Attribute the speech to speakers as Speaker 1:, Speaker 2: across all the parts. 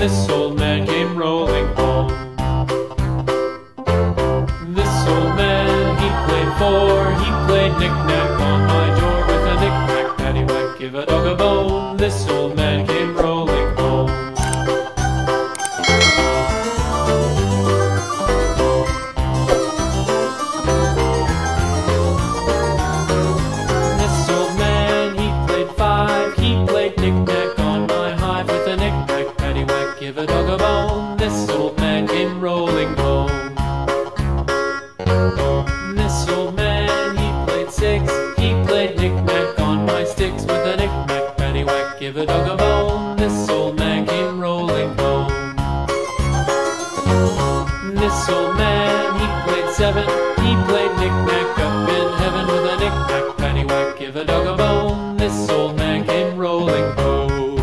Speaker 1: this old man came rolling home. This old man, he played four, he played knick-knack on my door with a knick-knack, paddywhack, give a dog a bone. This old man came rolling home. This old man, he played five, he played knick-knack on my hive with a knick-knack, paddywhack, give a dog a bone. This old man came rolling home. This old man, he played six, he played knick-knack on my sticks with a knick-knack, paddywhack, give a dog a bone. This old man came rolling home. This old man, he played seven, he played knick-knack up in heaven with a knick-knack, paddywhack, give a dog a bone. This old man came rolling home.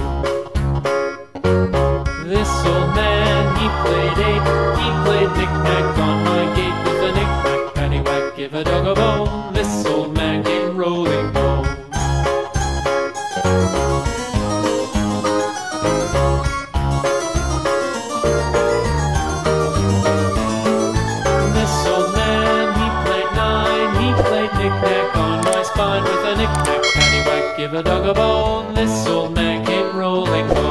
Speaker 1: This old man, he played eight, he played knick-knack on my gate with a knick-knack, paddywhack, give a dog a bone. This old man came rolling home. This old man, he played nine, he played knick-knack on my spine with a knick-knack, paddywhack, give a dog a bone. This old man came rolling home.